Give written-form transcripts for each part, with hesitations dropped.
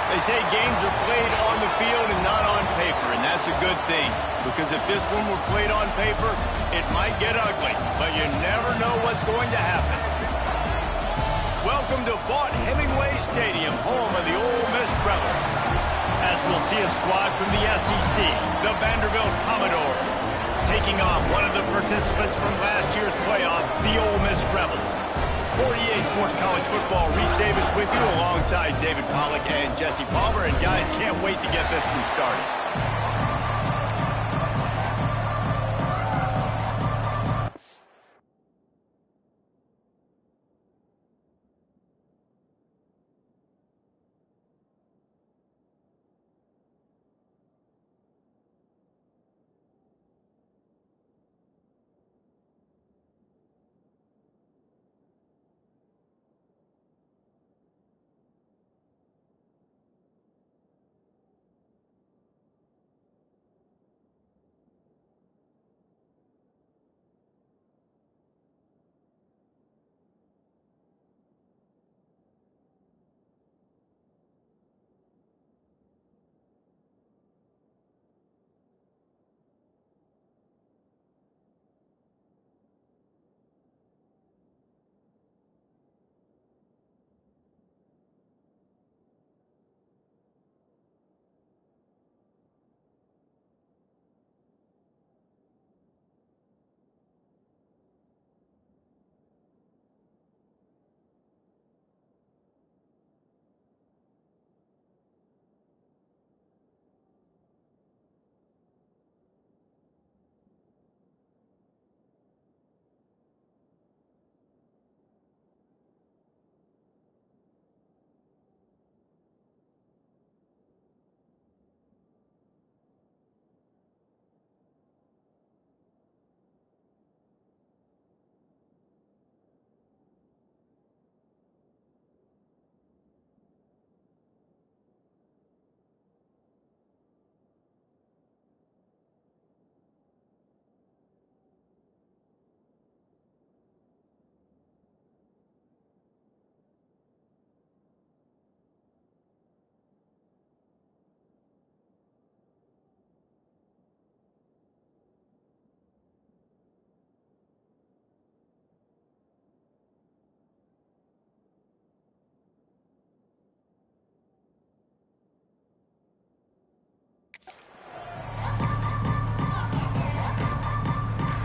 They say games are played on the field and not on paper, and that's a good thing. Because if this one were played on paper, it might get ugly. But you never know what's going to happen. Welcome to Vaught-Hemingway Stadium, home of the Ole Miss Rebels. As we'll see a squad from the SEC, the Vanderbilt Commodores, taking on one of the participants from last year's playoff, the Ole Miss Rebels. For EA Sports College Football, Reese Davis with you alongside David Pollack and Jesse Palmer. And guys, can't wait to get this one started.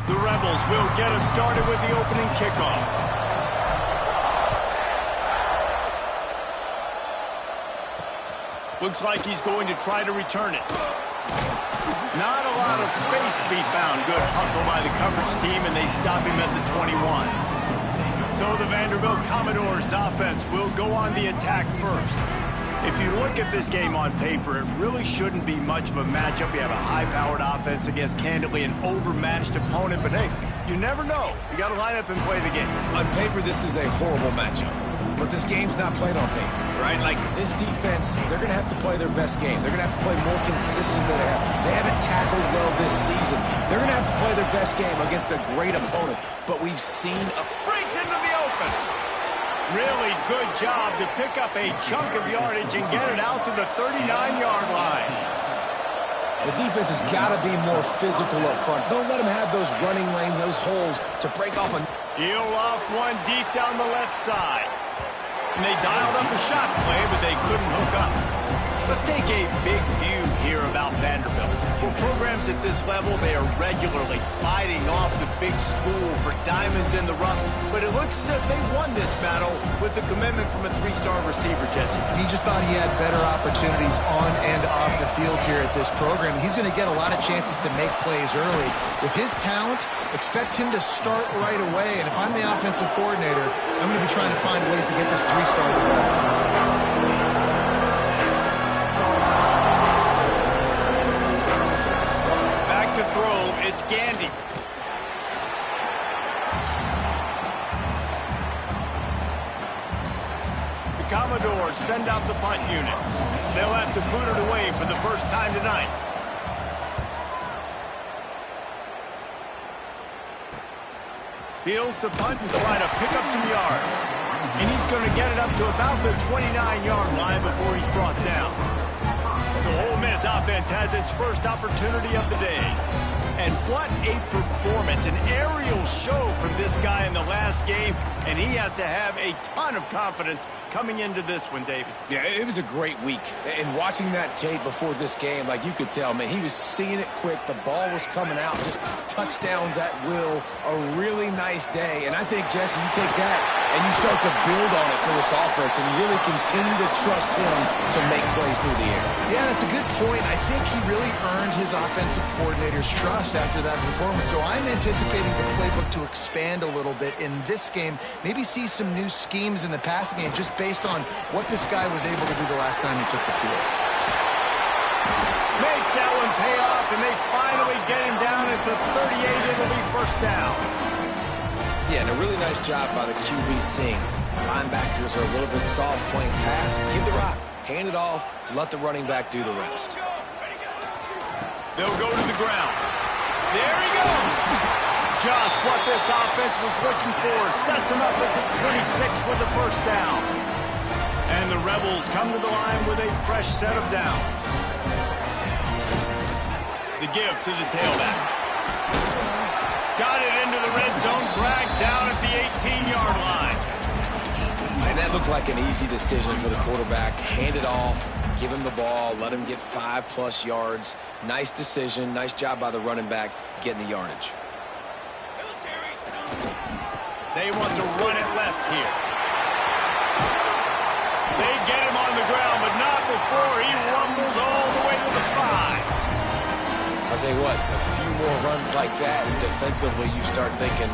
The Rebels will get us started with the opening kickoff. Looks like he's going to try to return it. Not a lot of space to be found. Good hustle by the coverage team, and they stop him at the 21. So the Vanderbilt Commodores offense will go on the attack first. If you look at this game on paper, it really shouldn't be much of a matchup. You have a high-powered offense against, candidly, an overmatched opponent. But, hey, you never know. You got to line up and play the game. On paper, this is a horrible matchup. But this game's not played on paper, right? Like, this defense, they're going to have to play their best game. They're going to have to play more consistent than they have. They haven't tackled well this season. They're going to have to play their best game against a great opponent. But we've seen breaks into the open. Really good job to pick up a chunk of yardage and get it out to the 39-yard line. The defense has got to be more physical up front. Don't let them have those running lanes, those holes to break off. He'll off one deep down the left side. And they dialed up a shot play, but they couldn't hook up. Let's take a big view here about Vanderbilt. For programs at this level, they are regularly fighting off the big school for diamonds in the rough. But it looks as if they won this battle with a commitment from a three-star receiver, Jesse. He just thought he had better opportunities on and off the field here at this program. He's going to get a lot of chances to make plays early. With his talent, expect him to start right away. And if I'm the offensive coordinator, I'm going to be trying to find ways to get this three-star the ball. To throw, it's Gandy. The Commodores send out the punt unit. They'll have to boot it away for the first time tonight. Fields to punt and try to pick up some yards. And he's going to get it up to about the 29-yard line before he's brought down. offense has its first opportunity of the day. And what a performance, an aerial show from this guy in the last game, and he has to have a ton of confidence coming into this one, David. Yeah, it was a great week. And watching that tape before this game, like you could tell, man, he was seeing it quick. The ball was coming out, just touchdowns at will. A really nice day. And I think, Jesse, you take that and you start to build on it for this offense and really continue to trust him to make plays through the air. Yeah, that's a good point. I think he really earned his offensive coordinator's trust after that performance. So I'm anticipating the playbook to expand a little bit in this game. Maybe see some new schemes in the passing game just based on what this guy was able to do the last time he took the field. Makes that one pay off, and they finally get him down at the 38. It'll be first down. Yeah, and a really nice job by the QB seeing. Linebackers are a little bit soft playing pass. Give the rock, hand it off, let the running back do the rest. They'll go to the ground. There he goes. Just what this offense was looking for. Sets him up at the 26 with the first down. And the Rebels come to the line with a fresh set of downs. The give to the tailback. Got it into the red zone, dragged down at the 18-yard line. And that looked like an easy decision for the quarterback. Hand it off, give him the ball, let him get 5+ yards. Nice decision, nice job by the running back getting the yardage. They want to run it left here. They get him on the ground, but not before he rumbles all the way to the 5. I'll tell you what, a few more runs like that, and defensively you start thinking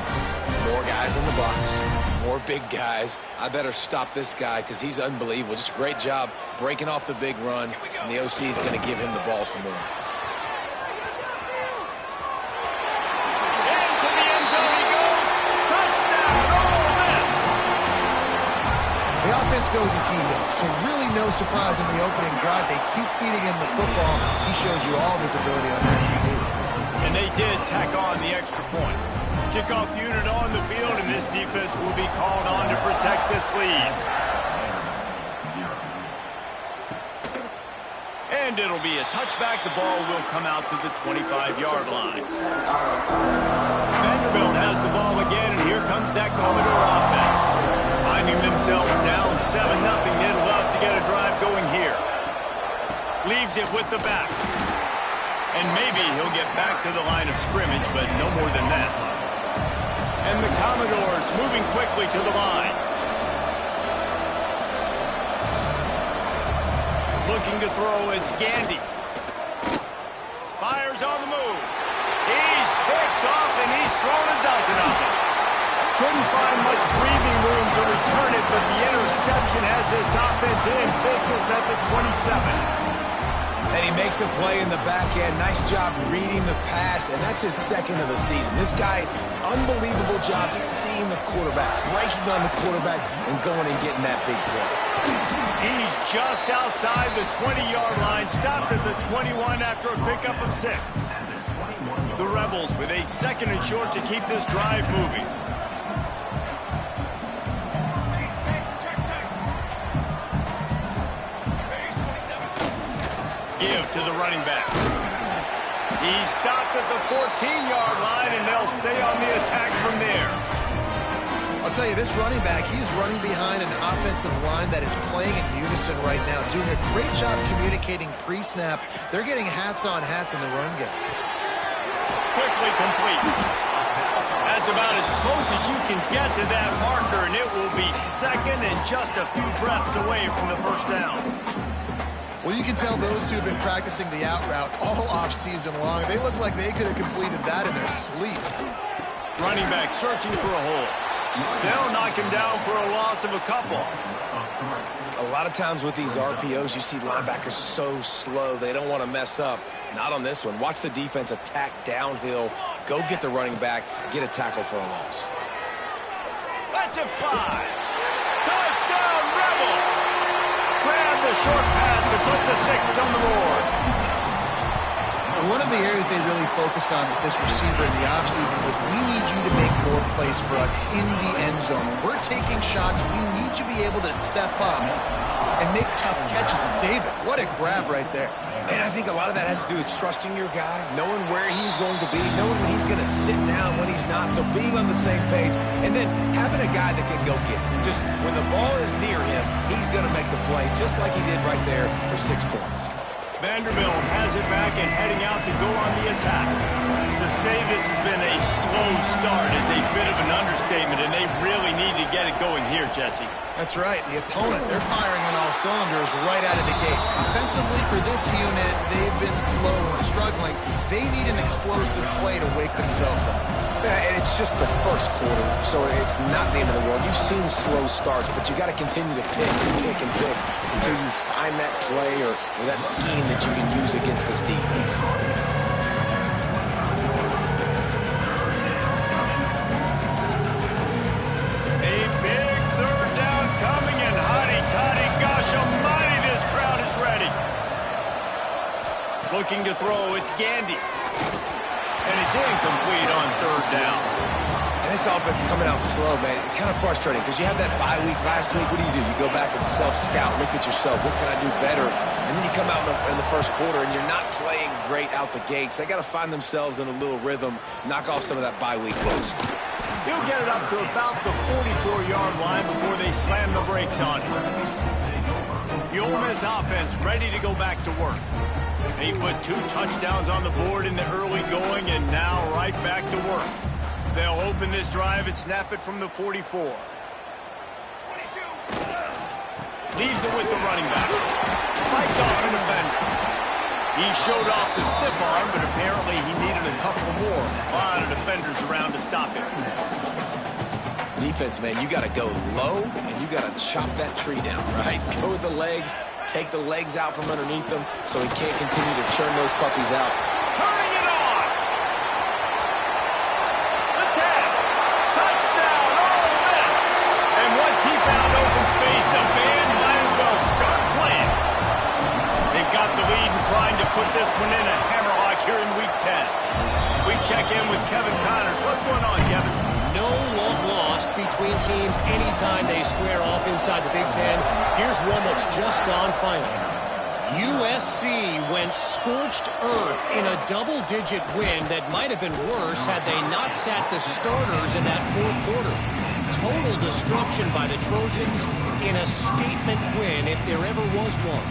more guys in the box, more big guys. I better stop this guy because he's unbelievable. Just a great job breaking off the big run, and the OC is going to give him the ball some more. Into the end zone he goes. Touchdown, Ole Miss. The offense goes as he goes, so really no surprise in the opening drive. They keep feeding him the football. He showed you all of his ability on that TV. And they did tack on the extra point. Kickoff unit on the field, and this defense will be called on to protect this lead. And it'll be a touchback. The ball will come out to the 25-yard line. Vanderbilt has the ball again, and here comes that Commodore offense. Finding themselves down 7-0, they'd love to get a drive going here. Leaves it with the back. And maybe he'll get back to the line of scrimmage, but no more than that. And the Commodores moving quickly to the line. Looking to throw, it's Gandy. Fires on the move. He's picked off, and he's thrown a dozen of them. Couldn't find much breathing room to return it, but the interception has this offense in business at the 27. And he makes a play in the back end. Nice job reading the pass, and that's his second of the season. This guy, unbelievable job seeing the quarterback, breaking on the quarterback, and going and getting that big play. He's just outside the 20-yard line, stopped at the 21 after a pickup of 6. The Rebels with a second and short to keep this drive moving. Give to the running back. He's stopped at the 14-yard line, and they'll stay on the attack from there. I'll tell you, this running back, he's running behind an offensive line that is playing in unison right now, doing a great job communicating pre-snap. They're getting hats on hats in the run game. Quickly complete. That's about as close as you can get to that marker, and it will be second and just a few breaths away from the first down. Well, you can tell those two have been practicing the out route all off-season long. They look like they could have completed that in their sleep. Running back searching for a hole. They'll knock him down for a loss of a couple. A lot of times with these RPOs, you see linebackers so slow, they don't want to mess up. Not on this one. Watch the defense attack downhill, go get the running back, get a tackle for a loss. Let's it fly. Touchdown, Rebels. Grab the short pass to put the 6 on the board. One of the areas they really focused on with this receiver in the offseason was we need you to make more plays for us in the end zone. When we're taking shots, we need you to be able to step up and make tough catches. And David, what a grab right there. And I think a lot of that has to do with trusting your guy, knowing where he's going to be, knowing when he's going to sit down, when he's not. So being on the same page, and then having a guy that can go get it. Just when the ball is near him, he's going to make the play, just like he did right there for 6 points. Vanderbilt has it back and heading out to go on the attack. To say this has been a slow start is a bit of an understatement, and they really need to get it going here, Jesse. That's right. The opponent, they're firing on all cylinders right out of the gate. Offensively, for this unit, they've been slow and struggling. They need an explosive play to wake themselves up. Yeah, and it's just the first quarter, so it's not the end of the world. You've seen slow starts, but you got to continue to pick and pick and pick until you find that play or that scheme that you can use against this defense. Looking to throw, it's Gandy. And it's incomplete on 3rd down. And this offense coming out slow, man. It's kind of frustrating because you had that bye week last week. What do? You go back and self-scout, look at yourself. What can I do better? And then you come out in the first quarter and you're not playing great out the gates. They got to find themselves in a little rhythm, knock off some of that bye week boost. He'll get it up to about the 44-yard line before they slam the brakes on him. The Ole Miss offense ready to go back to work. They put 2 touchdowns on the board in the early going and now right back to work. They'll open this drive and snap it from the 44. Leaves it with the running back. Fights off a defender. He showed off the stiff arm, but apparently he needed a couple more. A lot of defenders around to stop him. Defense, man, you got to go low and you got to chop that tree down, right? Go with the legs. Take the legs out from underneath them so he can't continue to churn those puppies out. Turning it on! The tag! Touchdown, Ole Miss! And once he found open space, the band might as well start playing. They've got the lead and trying to put this one in a hammerlock here in Week 10. We check in with Kevin Connors. What's going on, Kevin? No love lost between teams anytime they square off inside the Big Ten. Here's one that's just gone final. USC went scorched earth in a double-digit win that might have been worse had they not sat the starters in that 4th quarter. Total destruction by the Trojans in a statement win if there ever was one.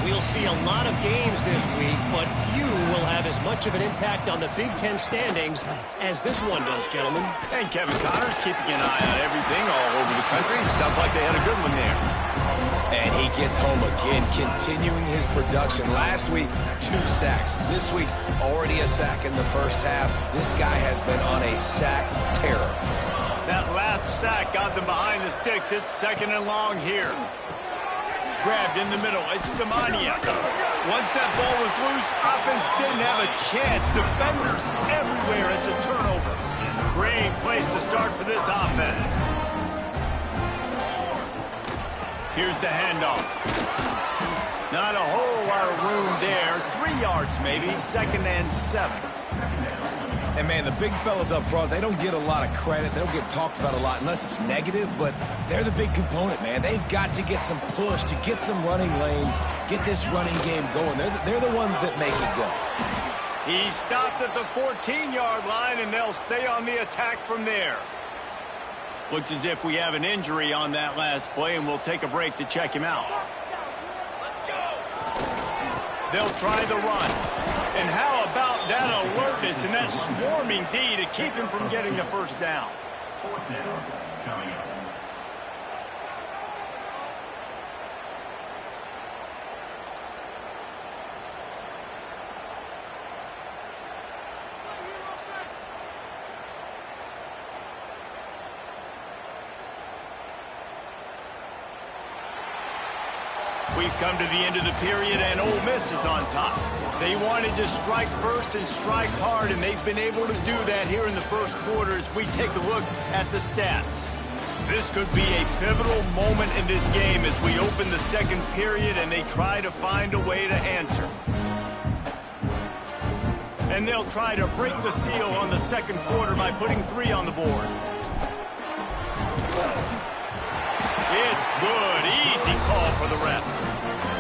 We'll see a lot of games this week, but few will have as much of an impact on the Big Ten standings as this one does, gentlemen. And Kevin Connors keeping an eye on everything all over the country. Sounds like they had a good one there. And he gets home again, continuing his production. Last week, 2 sacks. This week, already a sack in the first half. This guy has been on a sack terror. That last sack got them behind the sticks. It's 2nd and long here. Grabbed in the middle. It's Demania. Once that ball was loose, offense didn't have a chance. Defenders everywhere. It's a turnover. Great place to start for this offense. Here's the handoff. Not a whole lot of room there. 3 yards maybe. 2nd and 7. And, man, the big fellas up front, they don't get a lot of credit. They don't get talked about a lot unless it's negative, but they're the big component, man. They've got to get some push, to get some running lanes, get this running game going. They're the ones that make it go. He stopped at the 14-yard line, and they'll stay on the attack from there. Looks as if we have an injury on that last play, and we'll take a break to check him out. They'll try the run. And how about that alertness and that swarming D to keep him from getting the 1st down? 4th down coming up. We've come to the end of the period, and Ole Miss is on top. They wanted to strike first and strike hard, and they've been able to do that here in the first quarter as we take a look at the stats. This could be a pivotal moment in this game as we open the 2nd period and they try to find a way to answer. And they'll try to break the seal on the 2nd quarter by putting 3 on the board. It's good. Easy call for the ref.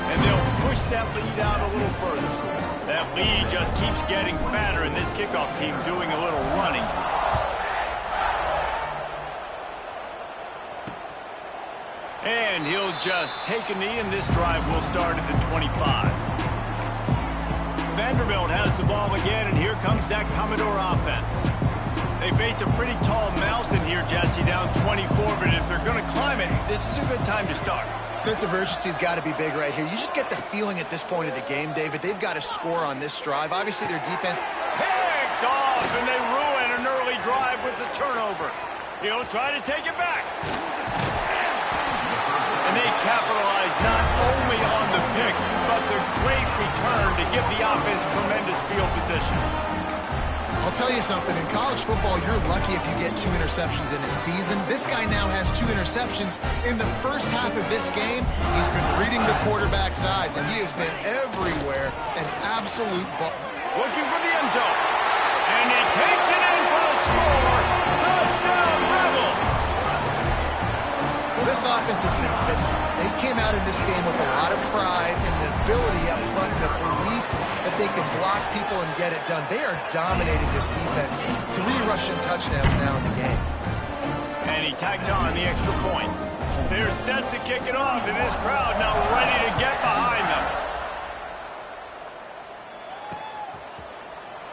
And they'll push that lead out a little further. That lead just keeps getting fatter, and this kickoff team doing a little running. And he'll just take a knee, and this drive will start at the 25. Vanderbilt has the ball again, and here comes that Commodore offense. They face a pretty tall mountain here, Jesse, down 24, but if they're going to climb it, this is a good time to start. Sense of urgency's got to be big right here. You just get the feeling at this point of the game, David, they've got to score on this drive. Obviously, their defense picked off, and they ruin an early drive with the turnover. He'll try to take it back. And they capitalize not only on the pick, but the great return to give the offense tremendous field position. I'll tell you something, in college football, you're lucky if you get 2 interceptions in a season. This guy now has 2 interceptions. In the first half of this game, he's been reading the quarterback's eyes, and he has been everywhere, an absolute looking for the end zone. And he takes it in for the score. Touchdown, Rebels! Well, this offense has been physical. They came out in this game with a lot of pride and the ability up front and the belief that they can block people and get it done. They are dominating this defense. 3 rushing touchdowns now in the game. And he tags on the extra point. They're set to kick it off, and this crowd now ready to get behind them.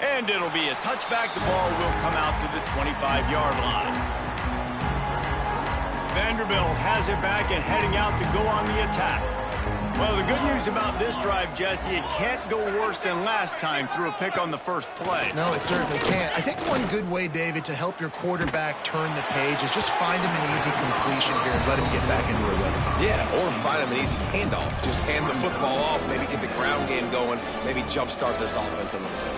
And it'll be a touchback. The ball will come out to the 25-yard line. Vanderbilt has it back and heading out to go on the attack. Well, the good news about this drive, Jesse, it can't go worse than last time through a pick on the first play. No, it certainly can't. I think one good way, David, to help your quarterback turn the page is just find him an easy completion here and let him get back into a rhythm. Yeah, or find him an easy handoff. Just hand the football off, maybe get the ground game going, maybe jumpstart this offense a little bit.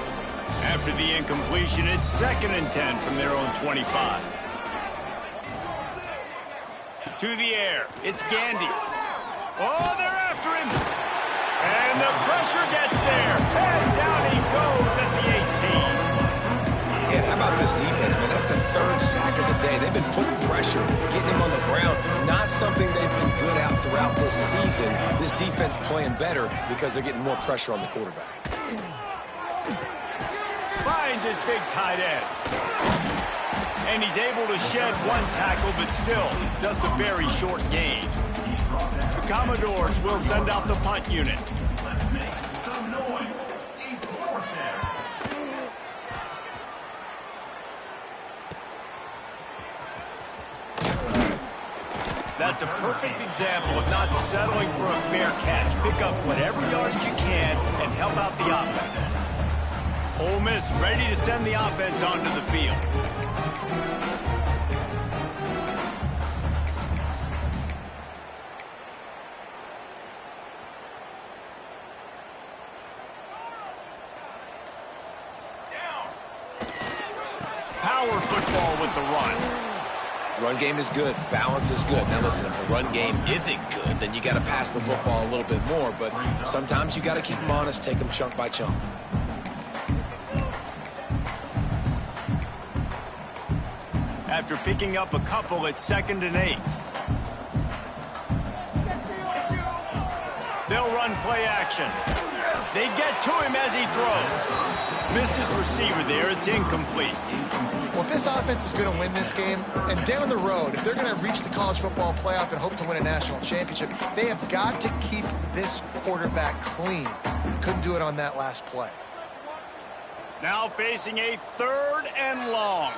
After the incompletion, it's 2nd and 10 from their own 25. To the air, it's Gandy. Oh, they're after him. And the pressure gets there. And down he goes at the 18. Yeah, how about this defense, man? That's the 3rd sack of the day. They've been putting pressure, getting him on the ground. Not something they've been good at throughout this season. This defense playing better because they're getting more pressure on the quarterback. Finds his big tight end. And he's able to shed 1 tackle, but still just a very short gain. The Commodores will send out the punt unit. Let's make some noise. It's 4th down. That's a perfect example of not settling for a fair catch. Pick up whatever yardage you can and help out the offense. Ole Miss ready to send the offense onto the field. Power football with the run. Run game is good. Balance is good. Now listen, if the run game isn't good, then you got to pass the football a little bit more. But sometimes you got to keep them honest, take them chunk by chunk. After picking up a couple, it's 2nd and 8. They'll run play action. They get to him as he throws. Missed his receiver there. It's incomplete. Well, if this offense is going to win this game, and down the road, if they're going to reach the college football playoff and hope to win a national championship, they have got to keep this quarterback clean. Couldn't do it on that last play. Now facing a 3rd and long.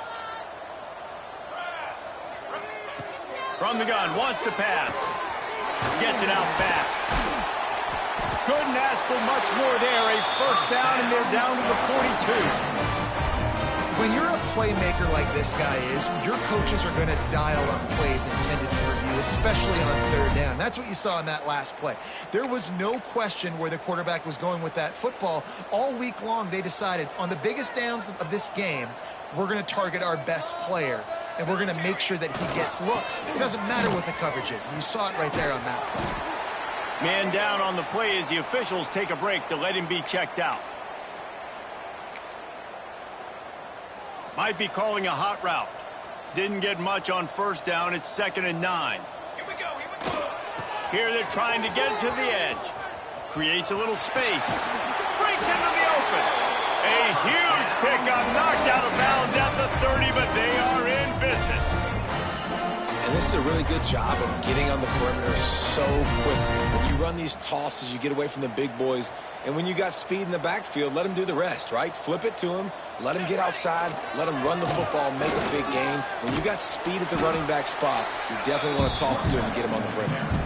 From the gun, wants to pass. Gets it out fast. Couldn't ask for much more there. A 1st down, and they're down to the 42. When you're a playmaker like this guy is, your coaches are going to dial up plays intended for you, especially on 3rd down. That's what you saw in that last play. There was no question where the quarterback was going with that football. All week long, they decided on the biggest downs of this game, we're going to target our best player, and we're going to make sure that he gets looks. It doesn't matter what the coverage is, and you saw it right there on that play. Man down on the play as the officials take a break to let him be checked out. Might be calling a hot route. Didn't get much on 1st down. It's 2nd and 9. Here they're trying to get it to the edge. Creates a little space. Breaks into the open. A huge pickup, knocked out of bounds at the 30, but they are in business. And this is a really good job of getting on the perimeter so quickly. When you run these tosses, you get away from the big boys. And when you got speed in the backfield, let them do the rest, right? Flip it to them. Let them get outside. Let them run the football, make a big game. When you got speed at the running back spot, you definitely want to toss it to them and get them on the perimeter.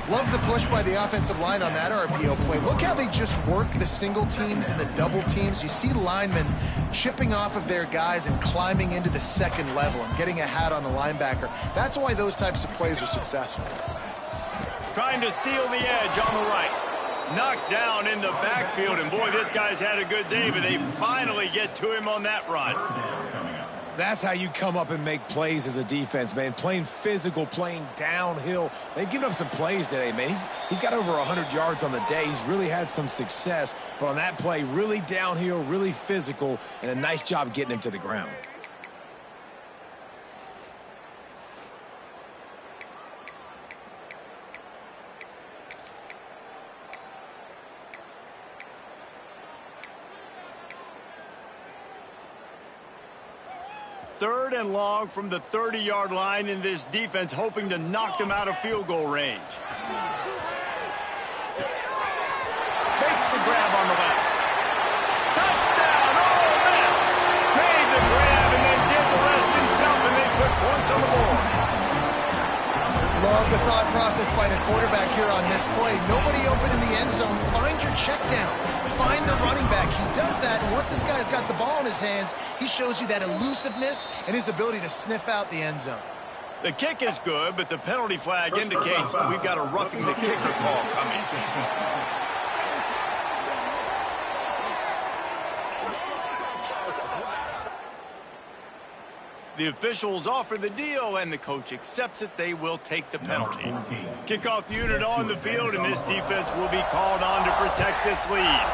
Love the push by the offensive line on that RPO play. Look how they just work the single teams and the double teams. You see linemen chipping off of their guys and climbing into the second level and getting a hat on the linebacker. That's why those types of plays are successful. Trying to seal the edge on the right. Knocked down in the backfield, and boy, this guy's had a good day, but they finally get to him on that run. That's how you come up and make plays as a defense, man. Playing physical, playing downhill. They've given up some plays today, man. He's got over 100 yards on the day. He's really had some success. But on that play, really downhill, really physical, and a nice job getting him to the ground. Third and long from the 30-yard line in this defense, hoping to knock them out of field goal range. Makes the grab on the left. Touchdown, Ole Miss! Made the grab and then did the rest himself, and they put points on the board. Love the thought process by the quarterback here on this play. Nobody open in the end zone. Find your check down. Find the running back. He does that, and once this guy's got the ball in his hands, he shows you that elusiveness and his ability to sniff out the end zone. The kick is good, but the penalty flag indicates we've got a roughing the kicker call coming. The officials offer the deal, and the coach accepts it. They will take the penalty. Kickoff unit on the field, and this defense will be called on to protect this lead.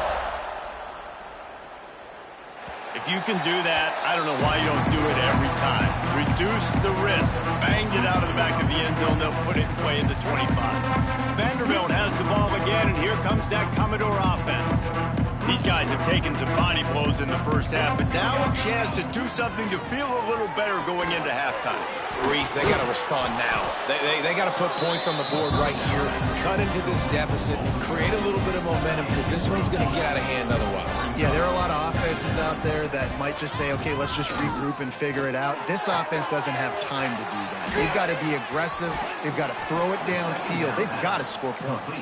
If you can do that, I don't know why you don't do it every time. Reduce the risk. Banged it out of the back of the end zone. They'll put it in play at the 25. Vanderbilt has the ball again, and here comes that Commodore offense. These guys have taken some body blows in the first half, but now a chance to do something to feel a little better going into halftime. Reese, they got to respond now. They got to put points on the board right here, cut into this deficit, create a little bit of momentum, because this one's going to get out of hand otherwise. Yeah, there are a lot of offenses out there that might just say, okay, let's just regroup and figure it out. This offense doesn't have time to do that. They've got to be aggressive. They've got to throw it downfield. They've got to score points.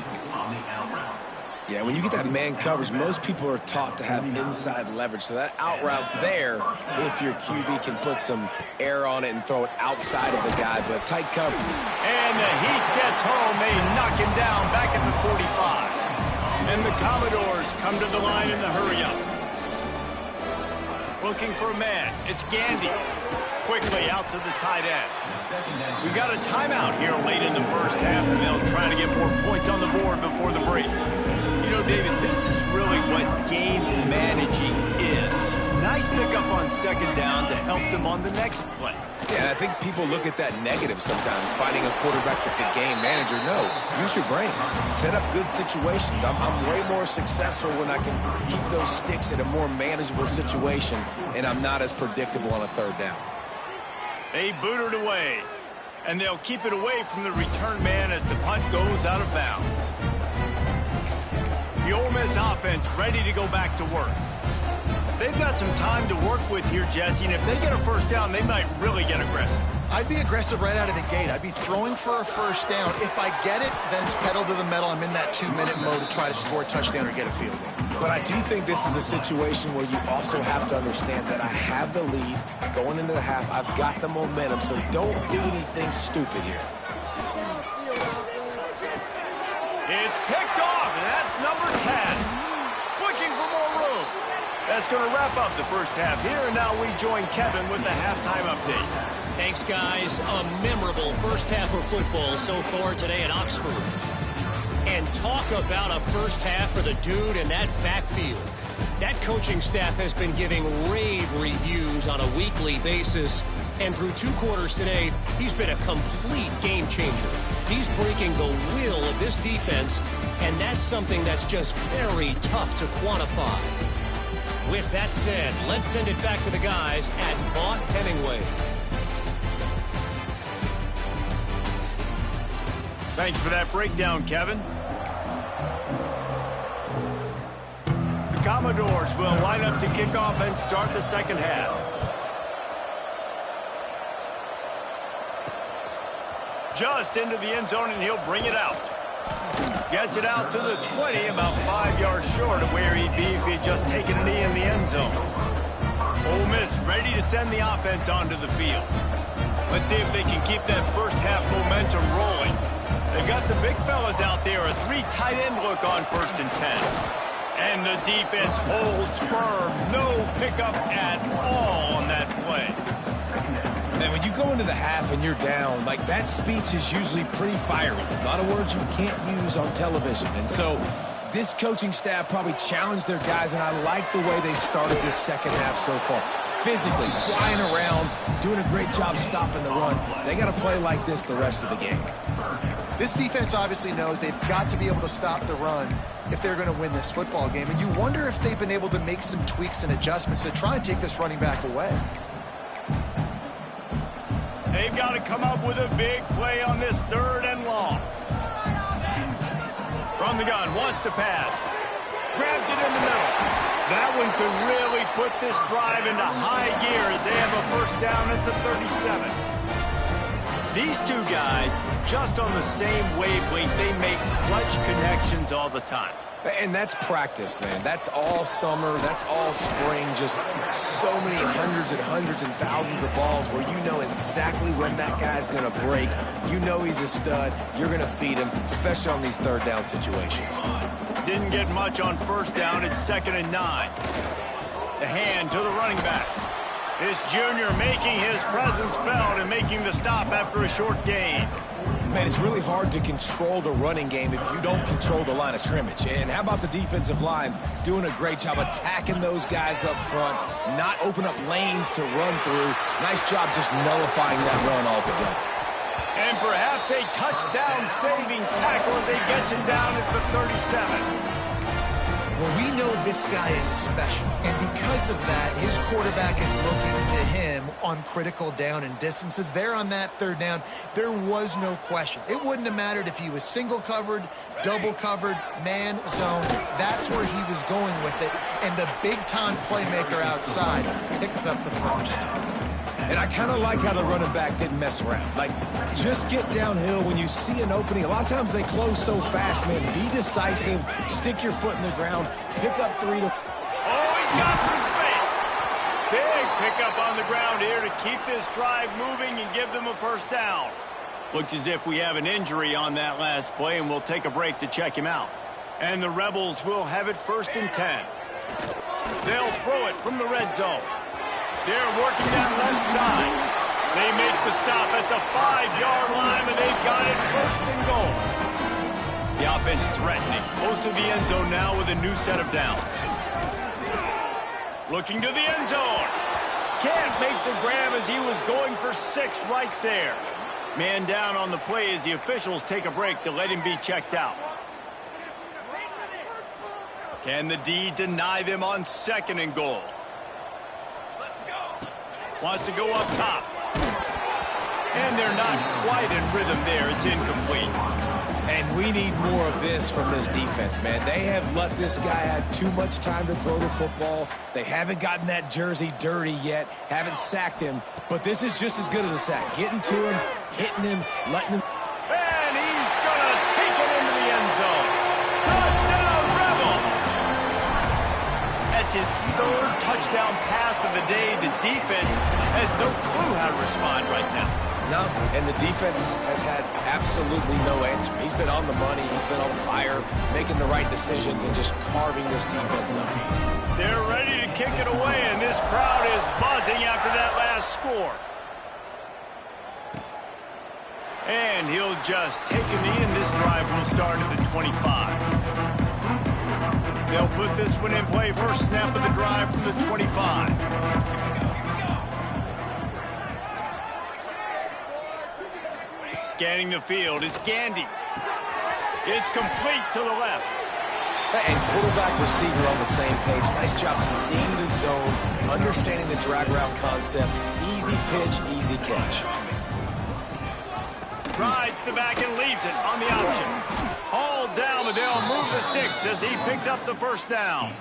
Yeah, when you get that man coverage, most people are taught to have inside leverage. So that out route's there if your QB can put some air on it and throw it outside of the guy, but tight coverage. And the heat gets home. They knock him down back at the 45. And the Commodores come to the line in the hurry-up. Looking for a man. It's Gandy. Quickly out to the tight end. We've got a timeout here late in the first half, and they'll try to get more points on the board before the break. You know, David, this is really what game managing is. Nice pickup on second down to help them on the next play. Yeah, I think people look at that negative sometimes, finding a quarterback that's a game manager. No, use your brain. Set up good situations. I'm way more successful when I can keep those sticks at a more manageable situation, and I'm not as predictable on a third down. They boot it away, and they'll keep it away from the return man as the punt goes out of bounds. The Ole Miss offense ready to go back to work. They've got some time to work with here, Jesse, and if they get a first down, they might really get aggressive. I'd be aggressive right out of the gate. I'd be throwing for a first down. If I get it, then it's pedal to the metal. I'm in that 2-minute mode to try to score a touchdown or get a field goal. But I do think this is a situation where you also have to understand that I have the lead going into the half. I've got the momentum, so don't do anything stupid here. It's picked off, and that's number 10. Looking for more room. That's going to wrap up the first half here, and now we join Kevin with the halftime update. Thanks, guys. A memorable first half of football so far today at Oxford. And talk about a first half for the dude in that backfield. That coaching staff has been giving rave reviews on a weekly basis. And through 2 quarters today, he's been a complete game changer. He's breaking the will of this defense, and that's something that's just very tough to quantify. With that said, let's send it back to the guys at Vaught Hemingway. Thanks for that breakdown, Kevin. The Commodores will line up to kick off and start the second half. Just into the end zone, and he'll bring it out. Gets it out to the 20, about 5 yards short of where he'd be if he'd just taken a knee in the end zone. Ole Miss ready to send the offense onto the field. Let's see if they can keep that first half momentum rolling. They've got the big fellas out there, a 3 tight end look on 1st and 10. And the defense holds firm. No pickup at all on that play. Man, when you go into the half and you're down, like, that speech is usually pretty fiery. A lot of words you can't use on television. And so this coaching staff probably challenged their guys, and I like the way they started this second half so far. Physically, flying around, doing a great job stopping the run. They got to play like this the rest of the game. This defense obviously knows they've got to be able to stop the run if they're going to win this football game. And you wonder if they've been able to make some tweaks and adjustments to try and take this running back away. They've got to come up with a big play on this 3rd and long. From the gun, wants to pass. Grabs it in the middle. That one could really put this drive into high gear as they have a first down at the 37. These two guys, just on the same wavelength, they make clutch connections all the time. And that's practice, man. That's all summer. That's all spring. Just so many hundreds and thousands of balls where you know exactly when that guy's going to break. You know he's a stud. You're going to feed him, especially on these 3rd down situations. Didn't get much on 1st down. It's 2nd and 9. The hand to the running back. This junior making his presence felt and making the stop after a short gain. Man, it's really hard to control the running game if you don't control the line of scrimmage. And how about the defensive line doing a great job attacking those guys up front, not open up lanes to run through. Nice job just nullifying that run altogether. And perhaps a touchdown-saving tackle as they get him down at the 37. Well, we know this guy is special, and because of that, his quarterback is looking to him on critical down and distances. There on that 3rd down, there was no question. It wouldn't have mattered if he was single covered, double covered, man, zone. That's where he was going with it, and the big-time playmaker outside picks up the first. And I kind of like how the running back didn't mess around. Like, just get downhill when you see an opening. A lot of times they close so fast, man. Be decisive. Stick your foot in the ground. Pick up 3 to... Oh, he's got some space. Big pickup on the ground here to keep this drive moving and give them a first down. Looks as if we have an injury on that last play, and we'll take a break to check him out. And the Rebels will have it 1st and 10. They'll throw it from the red zone. They're working that left side. They make the stop at the 5-yard line, and they've got it 1st and goal. The offense threatening. Close to the end zone now with a new set of downs. Looking to the end zone. Can't make the grab as he was going for 6 right there. Man down on the play as the officials take a break to let him be checked out. Can the D deny them on 2nd and goal? Wants to go up top. And they're not quite in rhythm there. It's incomplete. And we need more of this from this defense, man. They have let this guy have too much time to throw the football. They haven't gotten that jersey dirty yet, haven't sacked him. But this is just as good as a sack. Getting to him, hitting him, letting him. And he's going to take it into the end zone. Touchdown, Rebels! That's his 3rd touchdown pass of the day. The defense has no clue how to respond right now. No, and the defense has had absolutely no answer. He's been on the money. He's been on fire, making the right decisions and just carving this defense up. They're ready to kick it away, and this crowd is buzzing after that last score. And he'll just take a knee, and this drive will start at the 25. They'll put this one in play. First snap of the drive from the 25. Scanning the field, it's Gandy. It's complete to the left. And quarterback receiver on the same page. Nice job seeing the zone, understanding the drag route concept. Easy pitch, easy catch. Rides the back and leaves it on the option. Hauled down, but they'll move the sticks as he picks up the first down.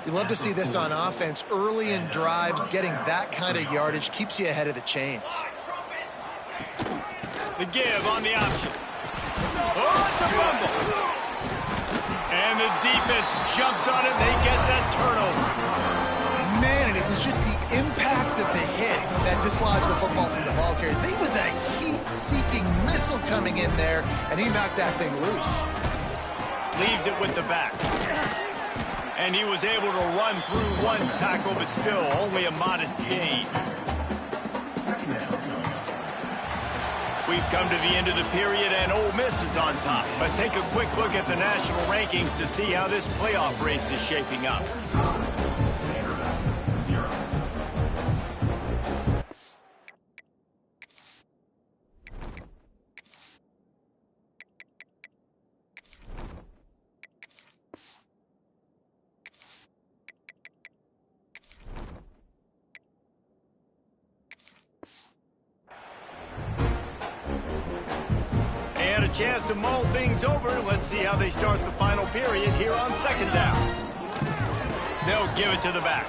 You love to see this on offense. Early in drives, getting that kind of yardage keeps you ahead of the chains. The give on the option. Oh, it's a fumble. And the defense jumps on it. They get that turnover. Man, and it was just the impact of the hit that dislodged the football from the ball carrier. There was a heat-seeking missile coming in there, and he knocked that thing loose. Leaves it with the back. And he was able to run through one tackle, but still only a modest gain. We've come to the end of the period, and Ole Miss is on top. Let's take a quick look at the national rankings to see how this playoff race is shaping up. And a chance to mull things over. Let's see how they start the final period here on second down. They'll give it to the back.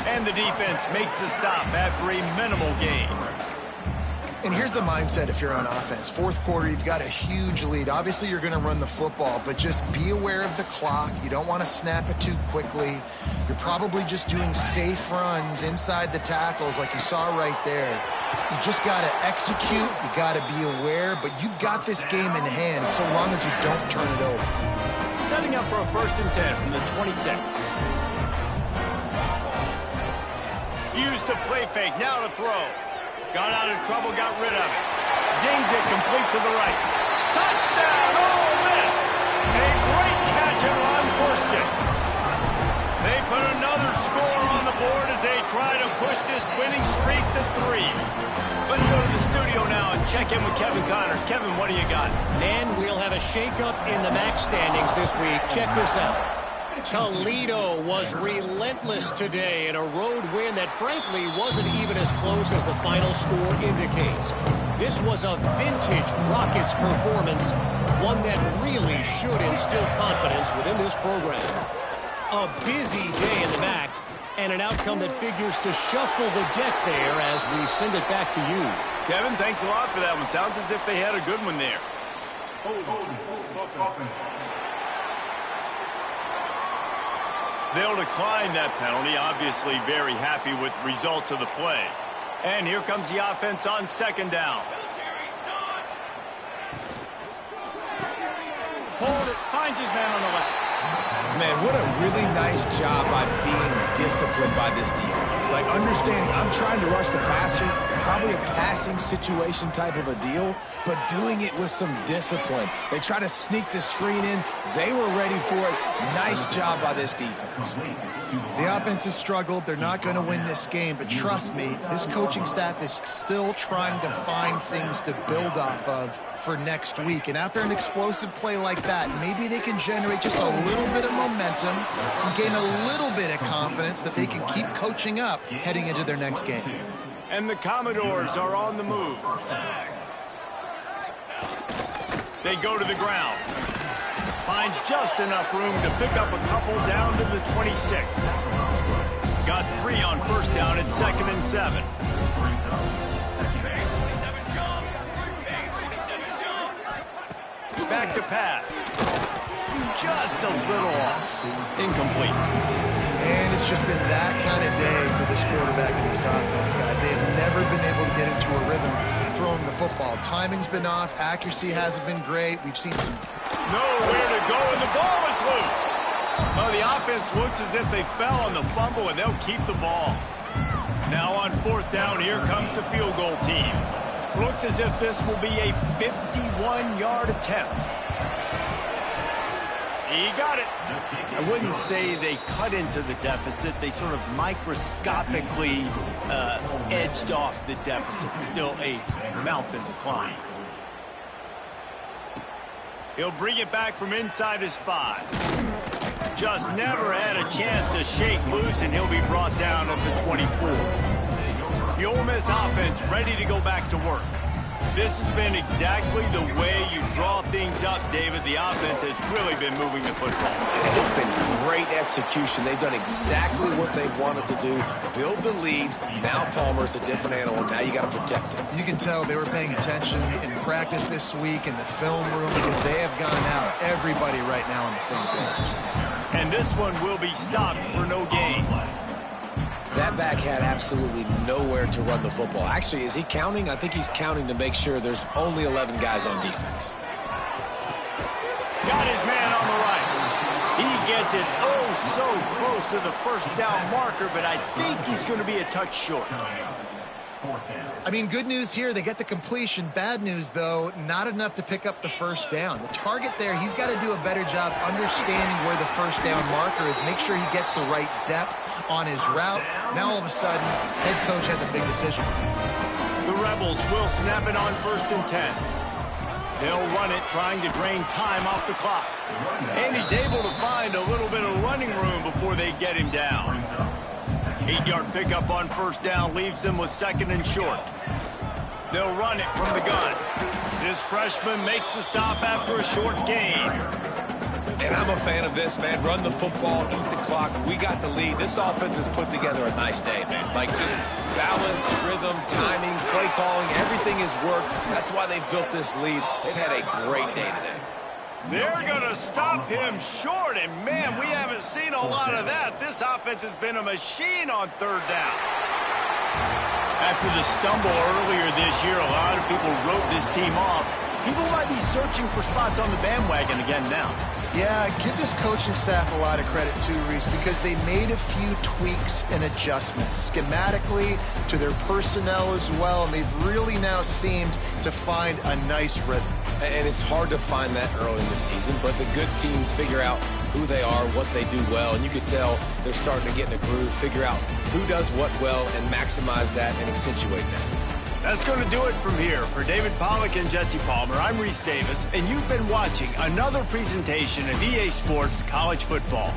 And the defense makes the stop after a minimal gain. And here's the mindset if you're on offense. Fourth quarter, you've got a huge lead. Obviously, you're going to run the football, but just be aware of the clock. You don't want to snap it too quickly. You're probably just doing safe runs inside the tackles like you saw right there. You just got to execute. You got to be aware, but you've got this game in hand so long as you don't turn it over. Setting up for a 1st and 10 from the 26. Used the play fake, now to throw. Got out of trouble, got rid of it. Zings it complete to the right. Touchdown, Ole Miss! A great catch and run for 6. They put another score on the board as they try to push this winning streak to 3. Let's go to the studio now and check in with Kevin Connors. Kevin, what do you got? And we'll have a shakeup in the MAC standings this week. Check this out. Toledo was relentless today in a road win that frankly wasn't even as close as the final score indicates. This was a vintage Rockets performance, one that really should instill confidence within this program. A busy day in the MAC, and an outcome that figures to shuffle the deck there as we send it back to you. Kevin, thanks a lot for that one. Sounds as if they had a good one there. They'll decline that penalty, obviously very happy with results of the play. And here comes the offense on second down. Hold it, finds his man on the left. Man, what a really nice job by being disciplined by this defense. Like, understanding I'm trying to rush the passer, probably a passing situation type of a deal, but doing it with some discipline. They try to sneak the screen in. They were ready for it. Nice job by this defense. The offense has struggled. They're not going to win this game, but trust me, this coaching staff is still trying to find things to build off of for next week. And after an explosive play like that, maybe they can generate just a little bit of momentum and gain a little bit of confidence that they can keep coaching up heading into their next game. And the Commodores are on the move. They go to the ground. Finds just enough room to pick up a couple down to the 26. Got 3 on first down at 2nd and 7. Back to pass. Just a little off. Incomplete. And it's just been that kind of day for this quarterback and this offense, guys. They have never been able to get into a rhythm throwing the football. Timing's been off. Accuracy hasn't been great. We've seen some... Nowhere to go, and the ball is loose. Oh, the offense looks as if they fell on the fumble, and they'll keep the ball. Now on 4th down, here comes the field goal team. Looks as if this will be a 51-yard attempt. He got it. I wouldn't say they cut into the deficit. They sort of microscopically edged off the deficit. Still a mountain to climb. He'll bring it back from inside his 5. Just never had a chance to shake loose, and he'll be brought down at the 24. The Ole Miss offense ready to go back to work. This has been exactly the way you draw things up, David. The offense has really been moving the football. It's been great execution. They've done exactly what they wanted to do, build the lead. Now Palmer's a different animal. Now you got to protect him. You can tell they were paying attention in practice this week in the film room because they have gone out. Everybody right now on the same page. And this one will be stopped for no gain. That back had absolutely nowhere to run the football. Actually, is he counting? I think he's counting to make sure there's only 11 guys on defense. Got his man on the right. He gets it so close to the first down marker, but I think he's going to be a touch short. I mean, good news here. They get the completion. Bad news, though, not enough to pick up the first down. The target there, he's got to do a better job understanding where the first down marker is, make sure he gets the right depth on his route. Now, all of a sudden, head coach has a big decision. The Rebels will snap it on 1st and 10. They'll run it, trying to drain time off the clock. And he's able to find a little bit of running room before they get him down. 8-yard pickup on 1st down leaves them with 2nd and short. They'll run it from the gun. This freshman makes the stop after a short gain. And I'm a fan of this, man. Run the football, eat the clock. We got the lead. This offense has put together a nice day, man. Like, just balance, rhythm, timing, play calling, everything has worked. That's why they've built this lead. They've had a great day today. They're going to stop him short, and man, we haven't seen a lot of that. This offense has been a machine on 3rd down. After the stumble earlier this year, a lot of people wrote this team off. People might be searching for spots on the bandwagon again now. Yeah, give this coaching staff a lot of credit too, Reese, because they made a few tweaks and adjustments schematically to their personnel as well, and they've really now seemed to find a nice rhythm. And it's hard to find that early in the season, but the good teams figure out who they are, what they do well, and you could tell they're starting to get in a groove, figure out who does what well, and maximize that and accentuate that. That's going to do it from here. For David Pollack and Jesse Palmer, I'm Reese Davis, and you've been watching another presentation of EA Sports College Football.